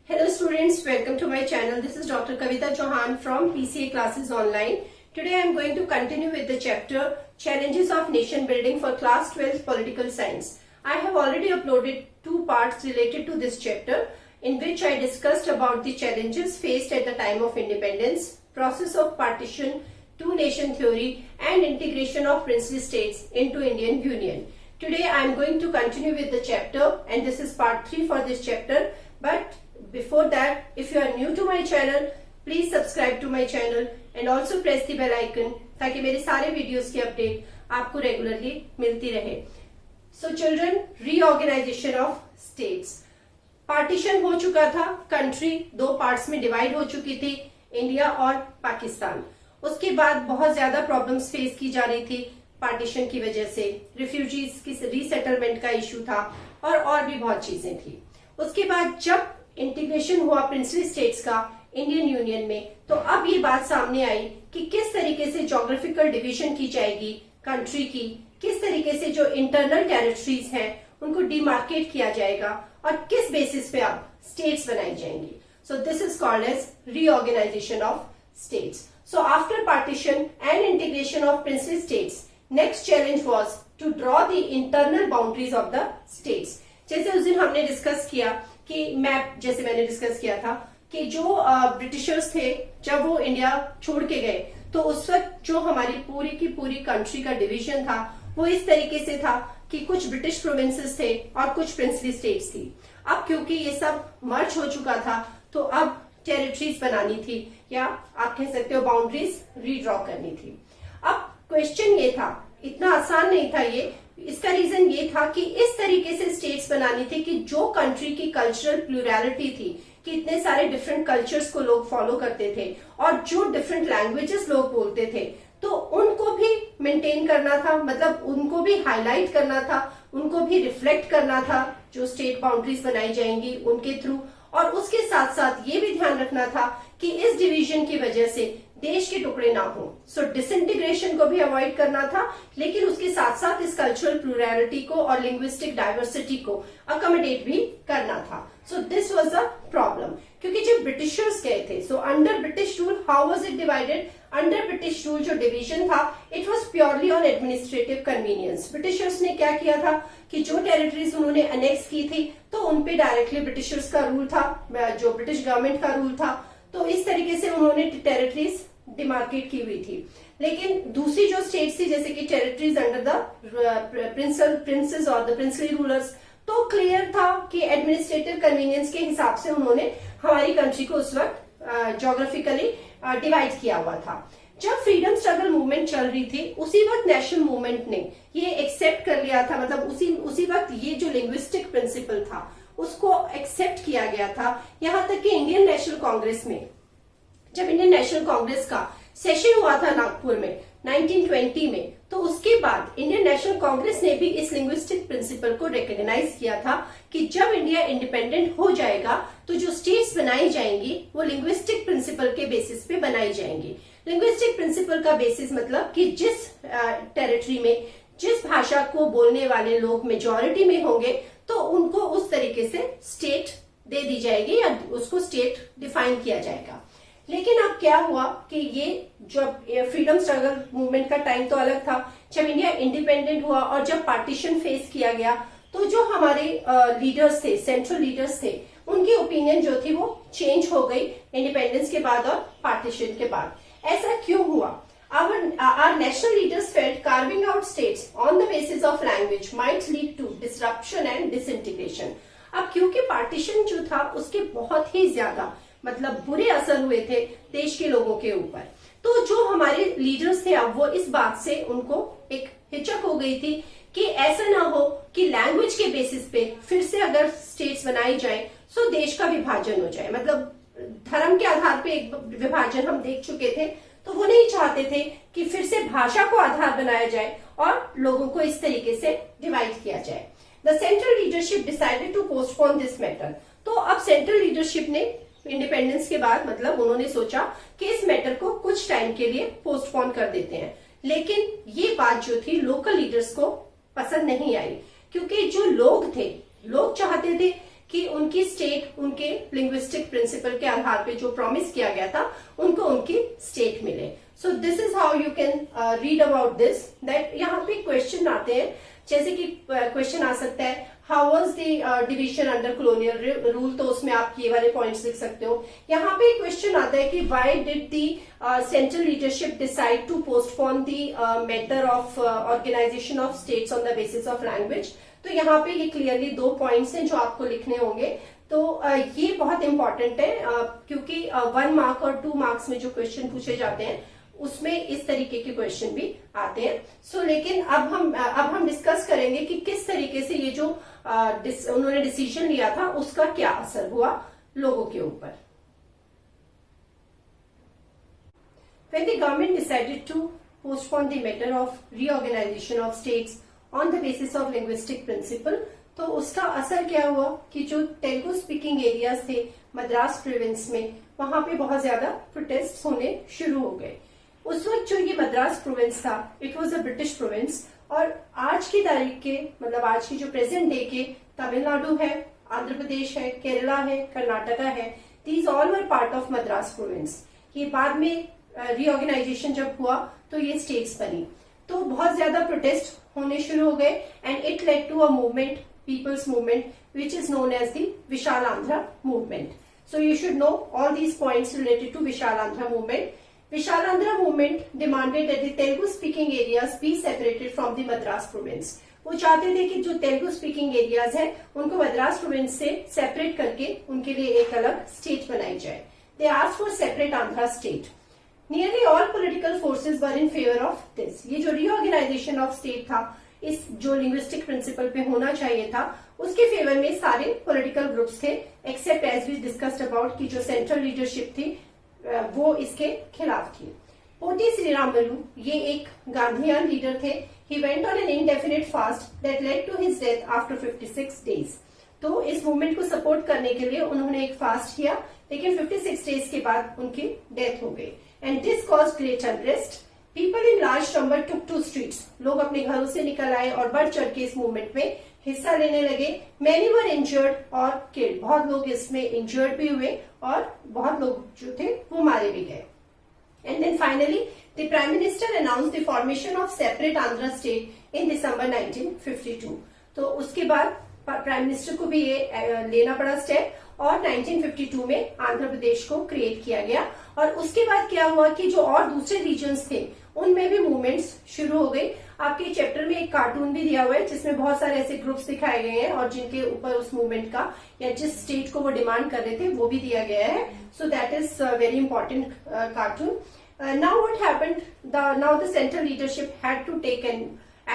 Hello students, welcome to my channel. This is Dr. Kavita Chauhan from PCA Classes Online. Today I am going to continue with the chapter Challenges of Nation Building for Class 12 Political Science. I have already uploaded 2 parts related to this chapter in which I discussed about the challenges faced at the time of independence, process of partition, two-nation theory and integration of princely states into Indian Union. Today I am going to continue with the chapter and this is part 3 for this chapter. But before that, if you are new to my channel, please subscribe to my channel and also press the bell icon ताकि मेरे सारे videos की update आपको regularly मिलती रहे. So children, reorganization of states. Partition हो चुका था, कंट्री 2 पार्ट्स में डिवाइड हो चुकी थी, इंडिया और पाकिस्तान. उसके बाद बहुत ज्यादा प्रॉब्लम्स फेस की जा रही थी पार्टीशन की वजह से. रिफ्यूजीज की रीसेटलमेंट का इशू था और भी बहुत चीजें थी. उसके बाद जब इंटीग्रेशन हुआ प्रिंसली स्टेट्स का इंडियन यूनियन में, तो अब ये बात सामने आई कि किस तरीके से ज्योग्राफिकल डिवीजन की जाएगी कंट्री की, किस तरीके से जो इंटरनल टेरिटरीज हैं उनको डिमार्केट किया जाएगा और किस बेसिस पे अब स्टेट्स बनाई जाएंगी. So this is called as reorganization of states. So after partition and integration of princely states, next challenge was to draw the internal boundaries of the states. जैसे उस दिन हमने डिस्कस किया कि मैप, जैसे मैंने डिस्कस किया था कि जो ब्रिटिशर्स थे जब वो इंडिया छोड़ के गए तो उस वक्त जो हमारी पूरी की पूरी कंट्री का डिवीजन था वो इस तरीके से था कि कुछ ब्रिटिश प्रोविंसेस थे और कुछ प्रिंसली स्टेट्स थी. अब क्योंकि ये सब मर्ज हो चुका था तो अब टेरिटरीज बनानी थी या आप कह सकते हो बाउंड्रीज रीड्रॉ करनी थी. अब क्वेश्चन ये था, इतना आसान नहीं था ये. इसका रीजन ये था कि इस तरीके से स्टेट्स बनानी थी कि जो कंट्री की कल्चरल प्लूरैलिटी थी, कि इतने सारे डिफरेंट कल्चर्स को लोग फॉलो करते थे और जो डिफरेंट लैंग्वेजेस लोग बोलते थे, तो उनको भी मेंटेन करना था, मतलब उनको भी हाईलाइट करना था, उनको भी रिफ्लेक्ट करना था जो स्टेट बाउंड्रीज बनाई जाएंगी उनके थ्रू. और उसके साथ साथ ये भी ध्यान रखना था कि इस डिवीजन की वजह से देश के टुकड़े ना हो. सो डिसइंटीग्रेशन को भी अवॉइड करना था, लेकिन उसके साथ साथ इस कल्चरल प्लूरैलिटी को और लिंग्विस्टिक डाइवर्सिटी को अकोमोडेट भी करना था. So this was a problem, क्योंकि जब ब्रिटिशर्स गए थे, so under British rule how was it divided. Under British rule जो डिवीजन था, it was purely on administrative convenience. Britishers ने क्या किया था कि जो टेरिटरीज उन्होंने अनेक्स की थी तो उनपे डायरेक्टली ब्रिटिशर्स का रूल था, जो ब्रिटिश गवर्नमेंट का रूल था. तो इस तरीके से उन्होंने टेरिटरीज डिमार्केट की हुई थी. लेकिन दूसरी जो स्टेट्स थी, जैसे कि टेरिटरीज अंडर द प्रिंसेस और द प्रिंसली रूलर्स, तो क्लियर था कि एडमिनिस्ट्रेटिव कन्वीनियंस के हिसाब से उन्होंने हमारी कंट्री को उस वक्त ज्योग्राफिकली डिवाइड किया हुआ था. जब फ्रीडम स्ट्रगल मूवमेंट चल रही थी, उसी वक्त नेशनल मूवमेंट ने ये एक्सेप्ट कर लिया था, मतलब उसी वक्त ये जो लिंग्विस्टिक प्रिंसिपल था उसको एक्सेप्ट किया गया था. यहां तक कि इंडियन नेशनल कांग्रेस में, जब इंडियन नेशनल कांग्रेस का सेशन हुआ था नागपुर में 1920 में, तो उसके बाद इंडियन नेशनल कांग्रेस ने भी इस लिंग्विस्टिक प्रिंसिपल को रिकॉग्नाइज किया था कि जब इंडिया इंडिपेंडेंट हो जाएगा तो जो स्टेट्स बनाई जाएंगी वो लिंग्विस्टिक प्रिंसिपल के बेसिस पे बनाई जाएंगी. लिंग्विस्टिक प्रिंसिपल का बेसिस मतलब कि जिस टेरिटरी में जिस भाषा को बोलने वाले लोग मेजॉरिटी में होंगे तो उनको उस तरीके से स्टेट दे दी जाएगी या उसको स्टेट डिफाइन किया जाएगा. लेकिन अब क्या हुआ कि ये जब फ्रीडम स्ट्रगल मूवमेंट का टाइम तो अलग था, जब इंडिया इंडिपेंडेंट हुआ और जब पार्टीशन फेस किया गया, तो जो हमारे लीडर्स थे, सेंट्रल लीडर्स थे, उनकी ओपिनियन जो थी वो चेंज हो गई इंडिपेंडेंस के बाद और पार्टीशन के बाद. ऐसा क्यों हुआ? Our national leaders felt carving out states on the basis of language might lead to disruption and disintegration. अब क्योंकि पार्टीशन जो था उसके बहुत ही ज्यादा मतलब बुरे असर हुए थे देश के लोगों के ऊपर, तो जो हमारे लीडर्स थे अब वो इस बात से उनको एक हिचक हो गई थी कि ऐसा ना हो कि लैंग्वेज के बेसिस पे फिर से अगर स्टेट्स बनाई जाए तो देश का विभाजन हो जाए. मतलब धर्म के आधार पे एक विभाजन हम देख चुके थे, तो वो नहीं चाहते थे कि फिर से भाषा को आधार बनाया जाए और लोगों को इस तरीके से डिवाइड किया जाए. The central leadership decided to postpone this matter. तो अब सेंट्रल लीडरशिप ने इंडिपेंडेंस के बाद मतलब उन्होंने सोचा कि इस मैटर को कुछ टाइम के लिए पोस्टपोन कर देते हैं. लेकिन ये बात जो थी लोकल लीडर्स को पसंद नहीं आई, क्योंकि जो लोग थे, लोग चाहते थे कि उन उनकी स्टेट उनके लिंग्विस्टिक प्रिंसिपल के आधार पे जो प्रॉमिस किया गया था उनको उनकी स्टेट मिले. सो this is how you can read about this. That यहाँ पे क्वेश्चन आते हैं, जैसे कि क्वेश्चन आ सकता है how was the division under colonial rule, तो उसमें आप ये वाले पॉइंट्स लिख सकते हो. यहाँ पे क्वेश्चन आता है कि why did the central leadership decide to postpone the matter of organisation of states on the basis of language. तो यहाँ पे ये क्लियरली 2 पॉइंट्स हैं जो आपको लिखने होंगे. तो ये बहुत इंपॉर्टेंट है क्योंकि 1 मार्क और 2 मार्क्स में जो क्वेश्चन पूछे जाते हैं उसमें इस तरीके के क्वेश्चन भी आते हैं. सो लेकिन अब हम डिस्कस करेंगे कि किस तरीके से ये जो उन्होंने डिसीजन लिया था उसका क्या असर हुआ लोगों के ऊपर. When the government decided to postpone the matter of reorganization of states on the basis of linguistic principle, तो उसका असर क्या हुआ कि जो तेलुगु स्पीकिंग एरियाज थे मद्रास प्रोविंस में, वहां पे बहुत ज्यादा प्रोटेस्ट होने शुरू हो गए. उस वक्त जो ये मद्रास प्रोविंस था, it was a British province, और आज की तारीख के मतलब आज की जो प्रेजेंट डे के तमिलनाडु है, आंध्र प्रदेश है, केरला है, कर्नाटका है, these all were part of Madras province. ये बाद में रीऑर्गेनाइजेशन जब हुआ तो ये स्टेट्स बनी. तो बहुत ज्यादा प्रोटेस्ट होने शुरू हो गए and it led to a movement, people's movement, which is known as the Vishal Andhra movement. So you should know all these points related to Vishal Andhra movement. Vishal Andhra movement demanded that the Telugu speaking areas be separated from the Madras province. वो चाहते थे कि जो Telugu speaking areas हैं उनको Madras province से separate करके उनके लिए एक अलग स्टेट बनाई जाए. They asked for separate Andhra state. Nearly all political forces were in favor of this. ये जो reorganization of state था, इस जो लिंग्विस्टिक प्रिंसिपल पे होना चाहिए था, उसके फेवर में सारे पॉलिटिकल ग्रुप्स थे, except as we discussed about की जो सेंट्रल लीडरशिप थी वो इसके खिलाफ थी. पोटी श्रीरामुलु ये एक गांधीयन लीडर थे. He went on an indefinite fast that led to his death after 56 days. तो इस मूवमेंट को सपोर्ट करने के लिए उन्होंने एक फास्ट किया, लेकिन 56 डेज के बाद उनकी डेथ हो गई. And this cause great unrest. People in large number took to streets. लोग अपने घरों से निकल आए और बढ़ चढ़ के इस मूवमेंट में हिस्सा लेने लगे. मैनी वर इंजर्ड और किल्ड. बहुत लोग इसमें इंजर्ड भी हुए और बहुत लोग जो थे वो मारे भी गए. And then finally the prime minister announce the formation of separate Andhra state in December 1952. तो उसके बाद प्राइम मिनिस्टर को भी ये लेना पड़ा स्टेप और 1952 में आंध्र प्रदेश को क्रिएट किया गया. और उसके बाद क्या हुआ कि जो और दूसरे रीजन्स थे उनमें भी मूवमेंट्स शुरू हो गई. आपके चैप्टर में एक कार्टून भी दिया हुआ है जिसमें बहुत सारे ऐसे ग्रुप्स दिखाए गए हैं और जिनके ऊपर उस मूवमेंट का या जिस स्टेट को वो डिमांड कर रहे थे वो भी दिया गया है. So that is very important cartoon. Now what happened, now the central leadership had to take an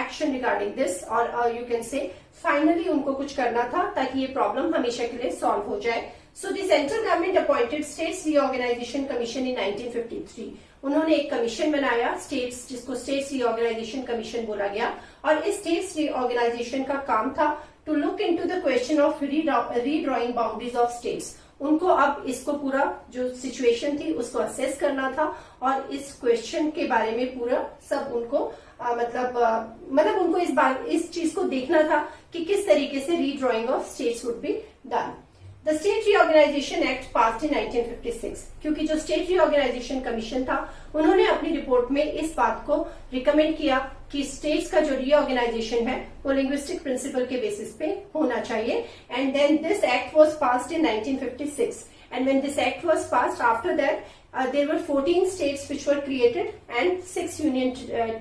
action regarding this, और यू कैन से फाइनली उनको कुछ करना था ताकि ये प्रॉब्लम हमेशा के लिए सॉल्व हो जाए. So the central government appointed states reorganisation commission in 1953. उन्होंने एक कमीशन बनाया स्टेट्स, जिसको स्टेट्स रीऑर्गेनाइजेशन कमीशन बोला गया. और इस स्टेट्स रीऑर्गेनाइजेशन का काम था to look into the question of redrawing boundaries of states. उनको अब इसको पूरा जो सिचुएशन थी उसको असेस करना था और इस क्वेश्चन के बारे में पूरा सब उनको मतलब उनको इस चीज को देखना था कि किस तरीके से redrawing of states would be done. The state reorganisation act passed in 1956. क्योंकि जो स्टेट रीऑर्गेनाइजेशन कमीशन था उन्होंने अपनी रिपोर्ट में इस बात को रिकमेंड किया कि स्टेट्स का जो रीऑर्गेनाइजेशन है वो लिंग्विस्टिक प्रिंसिपल के बेसिस पे होना चाहिए. And then this act was passed in 1956. And when this act was passed, after that there were 14 states which were created and 6 union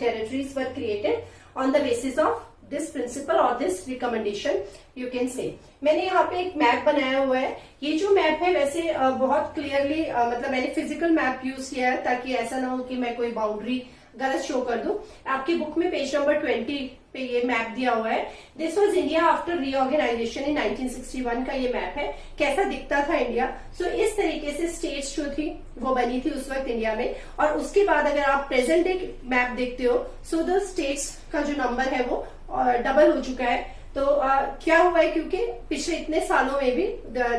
territories were created on the basis of this principle or this recommendation, you can say. मैंने यहाँ पे एक map बनाया हुआ है. ये जो map है वैसे बहुत क्लियरली मतलब मैंने फिजिकल मैप यूज किया है ताकि ऐसा ना हो कि मैं कोई बाउंड्री गलत शो कर दूं. आपकी बुक में पेज नंबर 20 पे ये मैप दिया हुआ है. This was India after reorganization in 1961 का ये मैप है. कैसा दिखता था इंडिया. सो इस तरीके से स्टेट्स जो थी वो बनी थी उस वक्त इंडिया में. और उसके बाद अगर आप प्रेजेंट डे मैप देखते हो, सो द स्टेट्स का जो नंबर है वो डबल हो चुका है. तो क्या हुआ है, क्योंकि पिछले इतने सालों में भी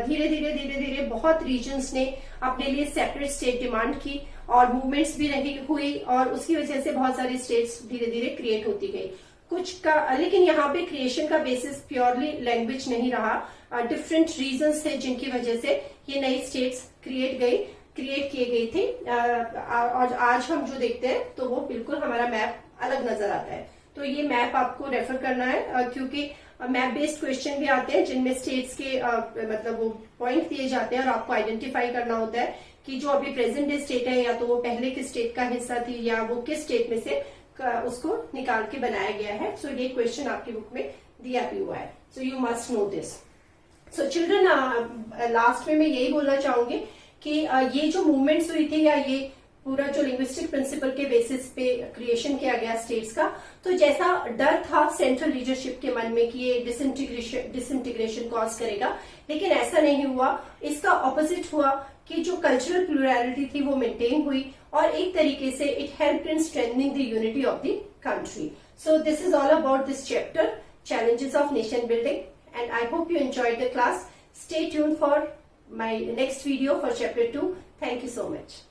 धीरे धीरे बहुत रीजन्स ने अपने लिए सेपरेट स्टेट डिमांड की और मूवमेंट्स भी रही हुई और उसकी वजह से बहुत सारी स्टेट्स धीरे धीरे क्रिएट होती गई. कुछ का, लेकिन यहाँ पे क्रिएशन का बेसिस प्योरली लैंग्वेज नहीं रहा. डिफरेंट रीजंस थे जिनकी वजह से ये नई स्टेट्स क्रिएट किए गई थी। और आज हम जो देखते हैं तो वो बिल्कुल हमारा मैप अलग नजर आता है। तो ये मैप आपको रेफर करना है, क्योंकि मैप बेस्ड क्वेश्चन भी आते हैं जिनमें स्टेट्स के मतलब वो पॉइंट दिए जाते हैं और आपको आइडेंटिफाई करना होता है कि जो अभी प्रेजेंट डे स्टेट है या तो वो पहले किस स्टेट का हिस्सा थी या वो किस स्टेट में से उसको निकाल के बनाया गया है। सो ये क्वेश्चन आपकी बुक में दिया भी हुआ है। So you must know this. So children, last में मैं यही बोलना चाहूंगी कि ये जो मूवमेंट्स हुई थी या ये पूरा जो लिंग्विस्टिक प्रिंसिपल के बेसिस पे क्रिएशन किया गया स्टेट्स का, तो जैसा डर था सेंट्रल लीडरशिप के मन में कि ये डिसइंटीग्रेशन कॉज करेगा, लेकिन ऐसा नहीं हुआ। इसका ऑपोजिट हुआ कि जो कल्चरल प्लूरैलिटी थी वो मेंटेन हुई और एक तरीके से it help in strengthening the unity of the country. So this is all about this chapter, challenges of nation building, and I hope you enjoyed the class. Stay tuned for my next video for chapter 2. Thank you so much.